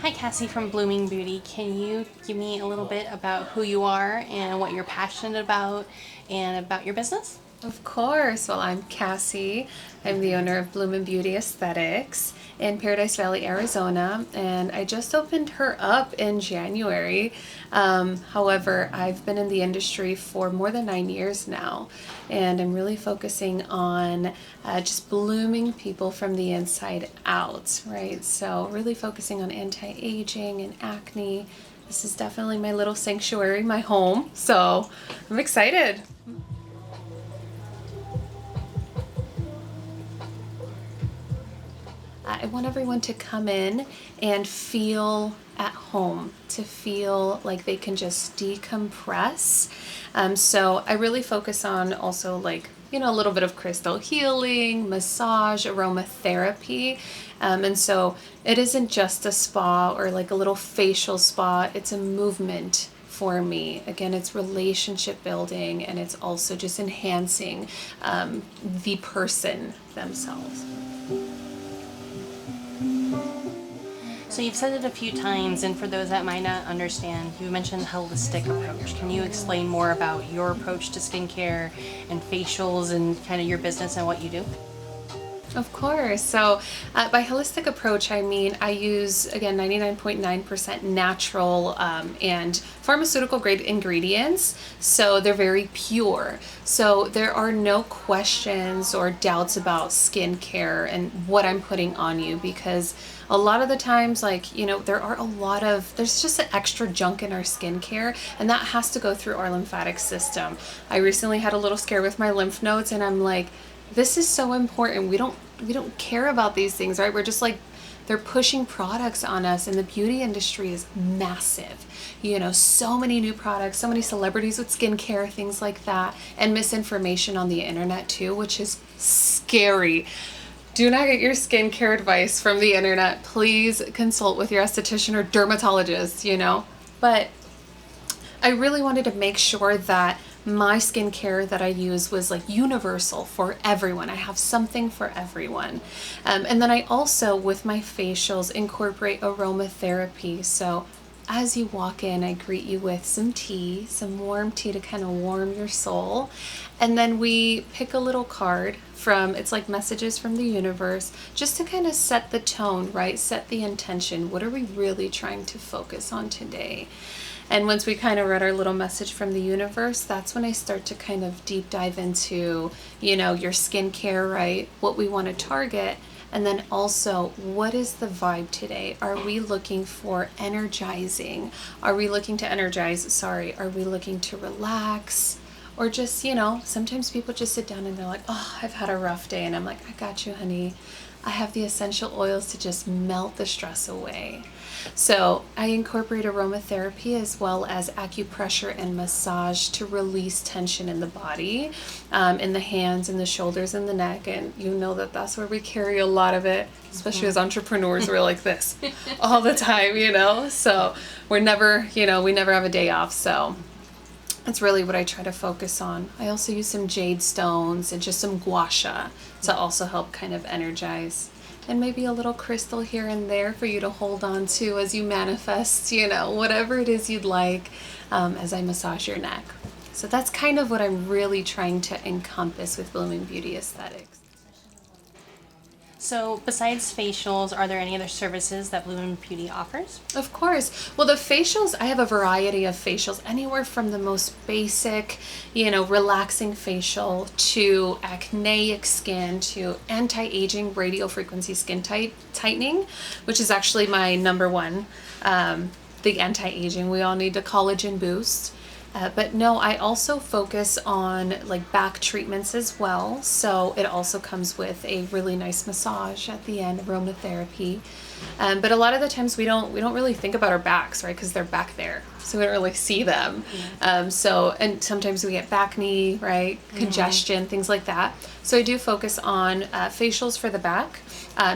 Hi, Cassie from Blooming Beauty. Can you give me a little bit about who you are and what you're passionate about and about your business? Of course. Well, I'm Cassie. I'm the owner of Bloomin Beauty Aesthetics in Paradise Valley, Arizona, and I just opened her up in January. However, I've been in the industry for more than 9 years now, and I'm really focusing on just blooming people from the inside out, right? So, really focusing on anti-aging and acne. This is definitely my little sanctuary, my home. So, I'm excited. I want everyone to come in and feel at home, to feel like they can just decompress. So I really focus on also a little bit of crystal healing, massage, aromatherapy. And so it isn't just a spa or like a little facial spa, it's a movement for me. Again, it's relationship building and it's also just enhancing the person themselves. So you've said it a few times, and for those that might not understand, you mentioned holistic approach. Can you explain more about your approach to skincare and facials and kind of your business and what you do? Of course. So, by holistic approach, I mean I use, again, 99.9% natural and pharmaceutical grade ingredients. So, they're very pure. So, there are no questions or doubts about skincare and what I'm putting on you, because a lot of the times, there's just an extra junk in our skincare, and that has to go through our lymphatic system. I recently had a little scare with my lymph nodes, and I'm like, this is so important. We don't care about these things, right? We're just like, they're pushing products on us, and the beauty industry is massive. So many new products, so many celebrities with skincare, things like that, and misinformation on the internet too, which is scary. Do not get your skincare advice from the internet. Please consult with your esthetician or dermatologist. But I really wanted to make sure that my skincare that I use was like universal for everyone. I have something for everyone. And then I also, with my facials, incorporate aromatherapy. So as you walk in, I greet you with some tea, some warm tea to kind of warm your soul. And then we pick a little card from, it's like messages from the universe, just to kind of set the tone, right? Set the intention. What are we really trying to focus on today? And once we kind of read our little message from the universe, that's when I start to kind of deep dive into, your skincare, right? What we want to target. And then also, what is the vibe today? Are we looking for energizing? Are we looking to energize? Sorry. Are we looking to relax? Or just, sometimes people just sit down and they're like, oh, I've had a rough day. And I'm like, I got you, honey. I have the essential oils to just melt the stress away. So I incorporate aromatherapy as well as acupressure and massage to release tension in the body, in the hands and the shoulders and the neck. And that's where we carry a lot of it, especially as entrepreneurs. We're like this all the time. So we never have a day off. So that's really what I try to focus on. I also use some jade stones and just some gua sha to also help kind of energize. And maybe a little crystal here and there for you to hold on to as you manifest, whatever it is you'd like, as I massage your neck. So that's kind of what I'm really trying to encompass with Blooming Beauty Aesthetics. So besides facials, are there any other services that Blooming Beauty offers? Of course. Well, the facials, I have a variety of facials, anywhere from the most basic, relaxing facial to acneic skin to anti-aging radio frequency skin tightening, which is actually my number one, the anti-aging. We all need a collagen boost. But no, I also focus on like back treatments as well. So it also comes with a really nice massage at the end, aromatherapy. But a lot of the times we don't really think about our backs, right? Because they're back there, so we don't really see them. And sometimes we get back knee, right? Congestion, things like that. So I do focus on facials for the back,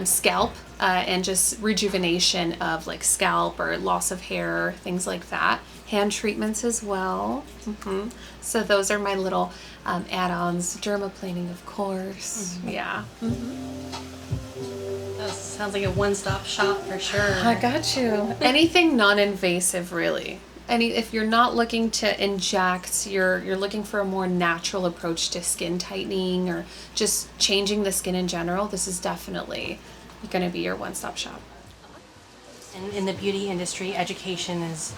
scalp, and just rejuvenation of like scalp or loss of hair, things like that. Hand treatments as well. So those are my little add-ons. Dermaplaning, of course. Yeah. That's Sounds like a one-stop shop for sure. I got you. Anything non-invasive, really. If you're not looking to inject, you're looking for a more natural approach to skin tightening or just changing the skin in general, this is definitely going to be your one-stop shop. And in the beauty industry, education is,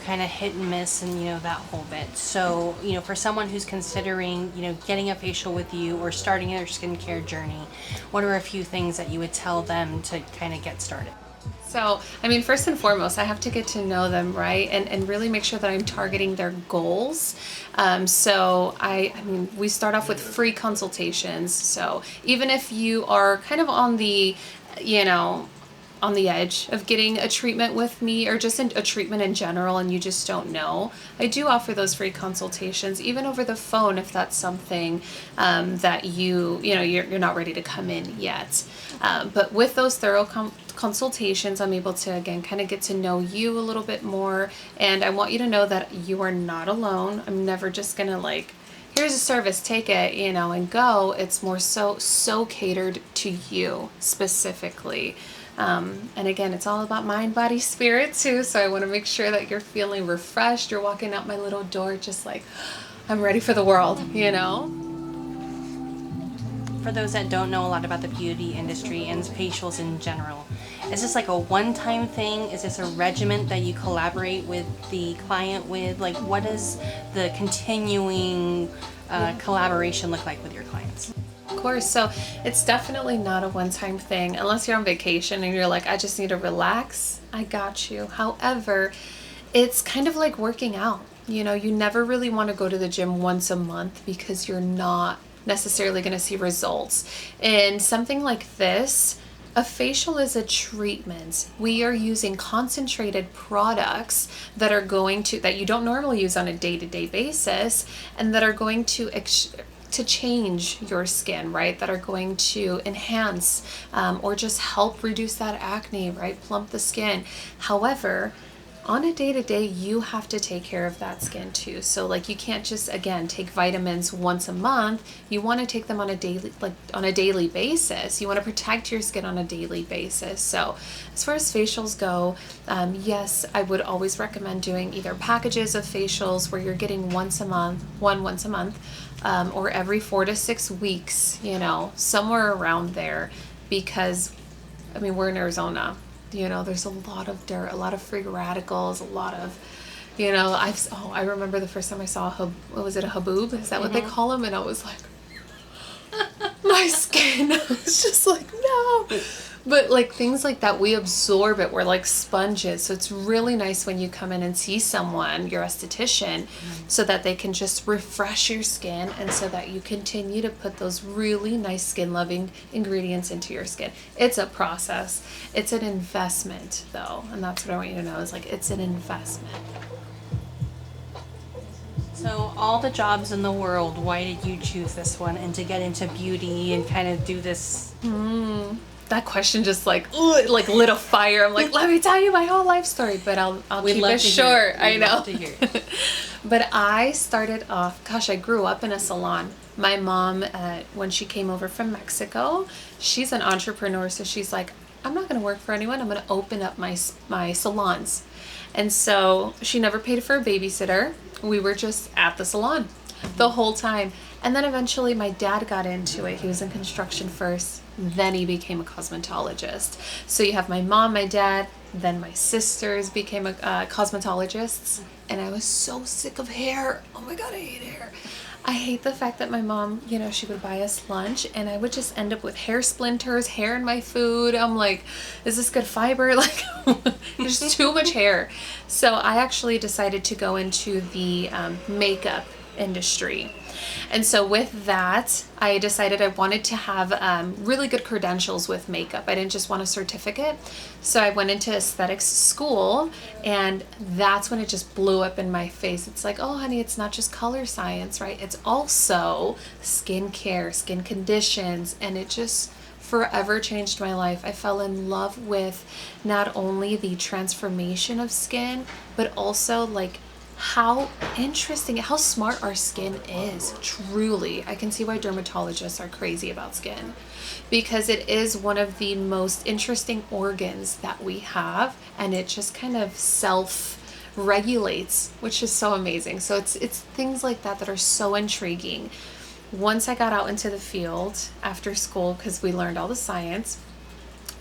kind of hit and miss and, that whole bit. So, for someone who's considering, getting a facial with you or starting their skincare journey, what are a few things that you would tell them to kind of get started? So, first and foremost, I have to get to know them, right? And really make sure that I'm targeting their goals. We start off with free consultations. So even if you are kind of on the, on the edge of getting a treatment with me or just a treatment in general and you just don't know, I do offer those free consultations even over the phone if that's something that you're not ready to come in yet. But with those thorough consultations, I'm able to, again, kind of get to know you a little bit more. And I want you to know that you are not alone. I'm never just going to here's a service, take it, and go. It's more so catered to you specifically. And again, it's all about mind, body, spirit too. So I want to make sure that you're feeling refreshed. You're walking out my little door just like, I'm ready for the world, For those that don't know a lot about the beauty industry and facials in general, is this like a one-time thing? Is this a regimen that you collaborate with the client with? What does the continuing collaboration look like with your clients? Of course. So it's definitely not a one-time thing unless you're on vacation and you're like, I just need to relax. I got you. However, it's kind of like working out. You never really want to go to the gym once a month because you're not necessarily going to see results. And something like this, a facial is a treatment. We are using concentrated products that you don't normally use on a day-to-day basis and that are going to change your skin, right? That are going to enhance or just help reduce that acne, right? Plump the skin. However, on a day-to-day, you have to take care of that skin too. So you can't just, again, take vitamins once a month. You want to take them on a daily basis. You want to protect your skin on a daily basis. So as far as facials go, yes, I would always recommend doing either packages of facials where you're getting once a month, or every 4 to 6 weeks, somewhere around there, because we're in Arizona. There's a lot of dirt, a lot of free radicals, a lot of, I remember the first time I saw a haboob? Is that what they call them? And I was like, my skin, I was just like, no. But things like that, we absorb it. We're like sponges. So it's really nice when you come in and see someone, your esthetician, so that they can just refresh your skin and so that you continue to put those really nice skin loving ingredients into your skin. It's a process. It's an investment though. And that's what I want you to know is it's an investment. So all the jobs in the world, why did you choose this one and to get into beauty and kind of do this? That question just lit a fire. I'm like, let me tell you my whole life story, but I'll keep it short. I know. Love to hear it. But I started off, I grew up in a salon. My mom, when she came over from Mexico, she's an entrepreneur. So she's like, I'm not going to work for anyone. I'm going to open up my salons. And so she never paid for a babysitter. We were just at the salon the whole time. And then eventually my dad got into it. He was in construction first. Then he became a cosmetologist. So you have my mom, my dad, then my sisters became cosmetologists. And I was so sick of hair. Oh my God, I hate hair. I hate the fact that my mom, she would buy us lunch and I would just end up with hair splinters, hair in my food. I'm like, is this good fiber? There's too much hair. So I actually decided to go into the makeup industry. And so with that, I decided I wanted to have really good credentials with makeup. I didn't just want a certificate. So I went into aesthetics school and that's when it just blew up in my face. It's like, oh honey, it's not just color science, right? It's also skincare, skin conditions, and it just forever changed my life. I fell in love with not only the transformation of skin, but also how interesting, how smart our skin is. Truly, I can see why dermatologists are crazy about skin, because it is one of the most interesting organs that we have, and it just kind of self regulates, which is so amazing. So it's things like that that are so intriguing. Once I got out into the field after school, because we learned all the science,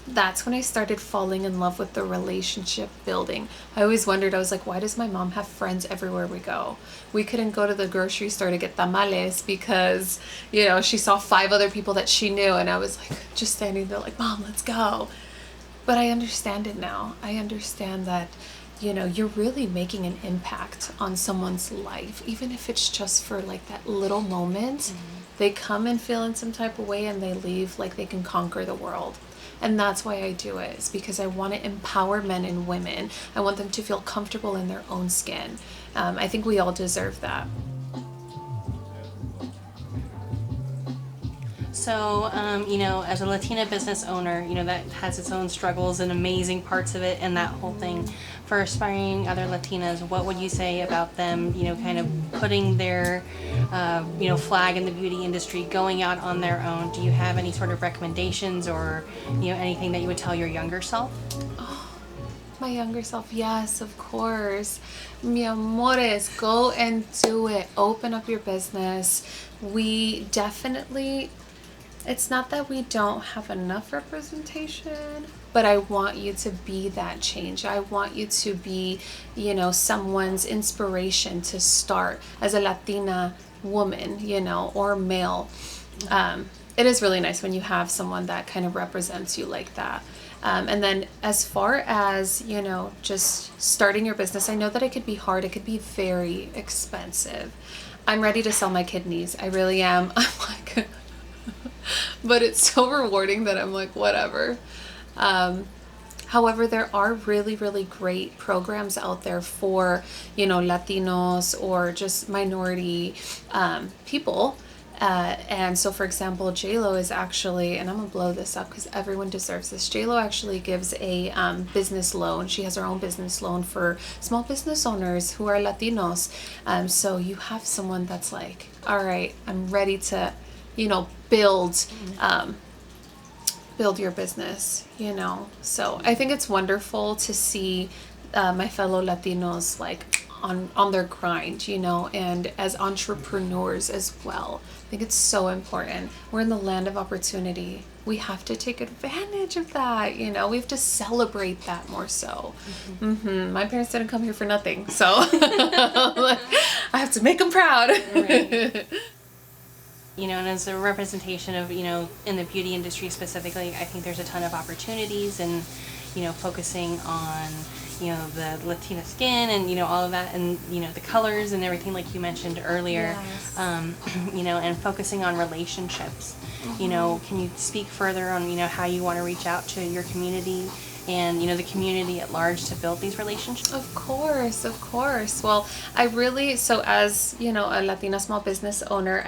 that's when I started falling in love with the relationship building. I always wondered, I was like, why does my mom have friends everywhere we go? We couldn't go to the grocery store to get tamales because, you know, she saw 5 other people that she knew, and I was like just standing there like, Mom, let's go. But I understand it now. I understand that, you know, you're really making an impact on someone's life, even if it's just for like that little moment. Mm-hmm. They come and feel in some type of way, and they leave like they can conquer the world. And that's why I do it. It's because I want to empower men and women. I want them to feel comfortable in their own skin. I think we all deserve that. So, you know, as a Latina business owner, you know, that has its own struggles and amazing parts of it and that whole thing. For aspiring other Latinas, what would you say about them, you know, kind of putting their, you know, flag in the beauty industry, going out on their own? Do you have any sort of recommendations or, you know, anything that you would tell your younger self? My younger self, yes, of course. Mi amores, go and do it. Open up your business. We definitely, it's not that we don't have enough representation, but I want you to be that change. I want you to be, you know, someone's inspiration to start as a Latina woman, you know, or male. It is really nice when you have someone that kind of represents you like that. And then as far as, you know, just starting your business, I know that it could be hard. It could be very expensive. I'm ready to sell my kidneys. I really am. I'm like, but it's so rewarding that I'm like, whatever. However, there are really, really great programs out there for, you know, Latinos or just minority people. And so, for example, JLo is actually, and I'm gonna blow this up because everyone deserves this. JLo actually gives a business loan. She has her own business loan for small business owners who are Latinos. So you have someone that's like, all right, I'm ready to, you know, build your business, you know. So I think it's wonderful to see my fellow Latinos like on their grind, you know, and as entrepreneurs as well. I think it's so important. We're in the land of opportunity. We have to take advantage of that, you know. We have to celebrate that more so. My parents didn't come here for nothing, so I have to make them proud. Right. You know, and as a representation of, you know, in the beauty industry specifically, I think there's a ton of opportunities and, you know, focusing on, you know, the Latina skin and, you know, all of that and, you know, the colors and everything like you mentioned earlier, yes. You know, and focusing on relationships. You know, can you speak further on, you know, how you want to reach out to your community and, you know, the community at large to build these relationships? Of course, of course. Well, I really, so as, you know, a Latina small business owner,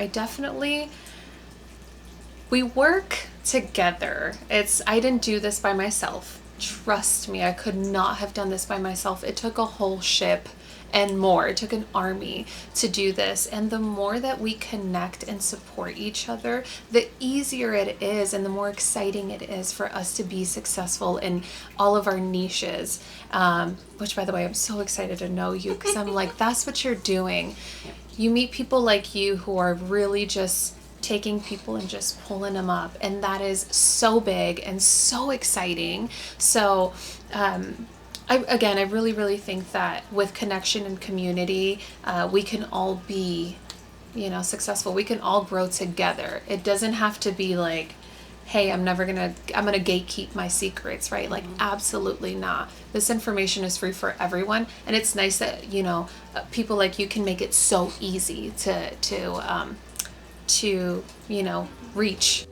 we work together. I didn't do this by myself. Trust me, I could not have done this by myself. It took a whole ship and more. It took an army to do this. And the more that we connect and support each other, the easier it is and the more exciting it is for us to be successful in all of our niches. Which, by the way, I'm so excited to know you because I'm like, that's what you're doing. You meet people like you who are really just taking people and just pulling them up, and that is so big and so exciting. So I really, really think that with connection and community, we can all be, you know, successful. We can all grow together. It doesn't have to be like, hey, I'm gonna gatekeep my secrets, right? Like, absolutely not. This information is free for everyone, and it's nice that, you know, people like you can make it so easy to, you know, reach.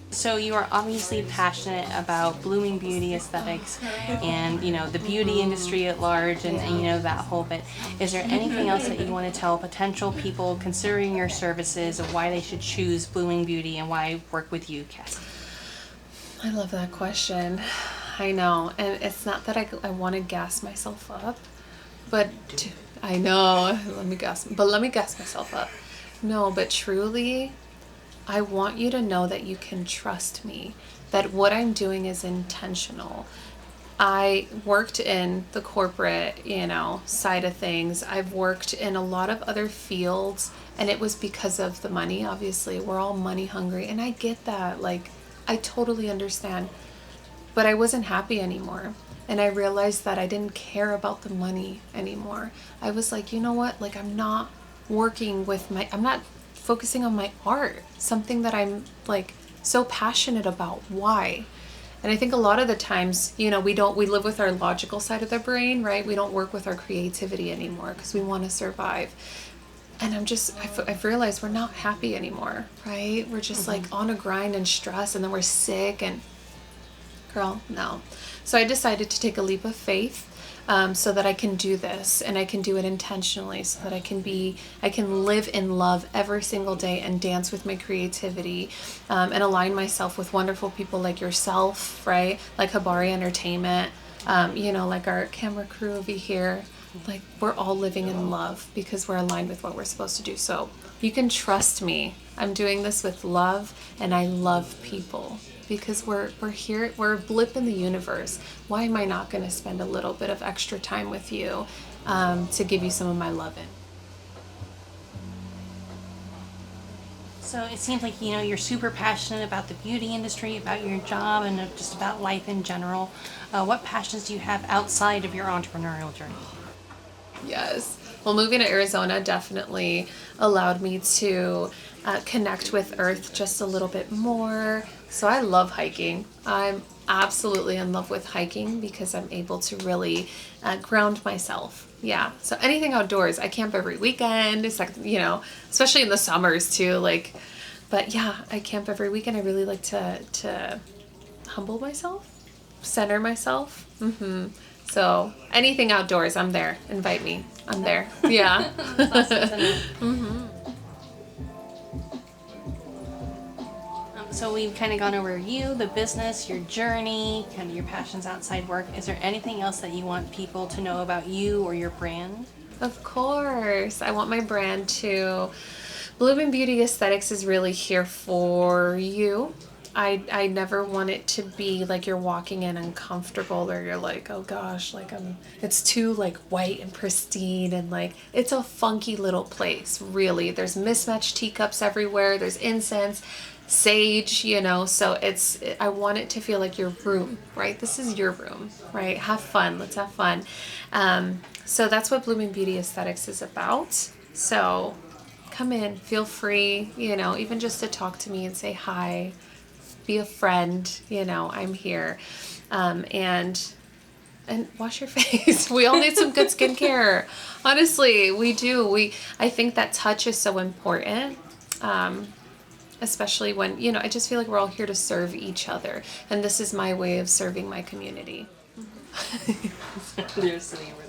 So you are obviously passionate about blooming beauty aesthetics and, you know, the beauty industry at large and you know, that whole bit. Is there anything else that you want to tell potential people considering your services of why they should choose Blooming Beauty and why work with you, Cassi? I love that question. I know. And it's not that I want to gas myself up, but I know. Let me gas myself up. No, but truly, I want you to know that you can trust me, that what I'm doing is intentional. I worked in the corporate, side of things. I've worked in a lot of other fields, and it was because of the money. Obviously, we're all money hungry, and I get that. Like, I totally understand. But I wasn't happy anymore. And I realized that I didn't care about the money anymore. I was like, you know what? Like, I'm not focusing on my art, something that I'm like so passionate about. Why? And I think a lot of the times, we live with our logical side of the brain, right? We don't work with our creativity anymore because we want to survive. And I've realized we're not happy anymore, right? We're just like on a grind and stress, and then we're sick, and girl, no. So I decided to take a leap of faith, so that I can do this, and I can do it intentionally, so that I can live in love every single day and dance with my creativity, and align myself with wonderful people like yourself, right? Like Habari Entertainment, like our camera crew over here. Like, we're all living in love because we're aligned with what we're supposed to do. So you can trust me. I'm doing this with love, and I love people. Because we're here, we're a blip in the universe. Why am I not going to spend a little bit of extra time with you, to give you some of my loving? So it seems like, you're super passionate about the beauty industry, about your job, and just about life in general. What passions do you have outside of your entrepreneurial journey? Yes. Well, moving to Arizona definitely allowed me to connect with Earth just a little bit more. So I love hiking. I'm absolutely in love with hiking because I'm able to really ground myself. Yeah. So anything outdoors. I camp every weekend. It's like, especially in the summers too. Like, but yeah, I camp every weekend. I really like to humble myself, center myself. So anything outdoors, I'm there. Invite me. I'm there. Yeah. So we've kind of gone over you, the business, your journey, kind of your passions outside work. Is there anything else that you want people to know about you or your brand? Of course. I want my brand to... Bloomin Beauty Aesthetics is really here for you. I never want it to be like you're walking in uncomfortable, or you're like, oh gosh, like it's too like white and pristine, and like it's a funky little place, really. There's mismatched teacups everywhere, there's incense, sage, so I want it to feel like your room, right? This is your room, right? Have fun. Let's have fun. So that's what Bloomin Beauty Aesthetics is about. So come in, feel free, even just to talk to me and say hi. Be a friend, I'm here. And wash your face. We all need some good skincare. Honestly, we do. I think that touch is so important. Especially when, I just feel like we're all here to serve each other. And this is my way of serving my community. You're sitting over there.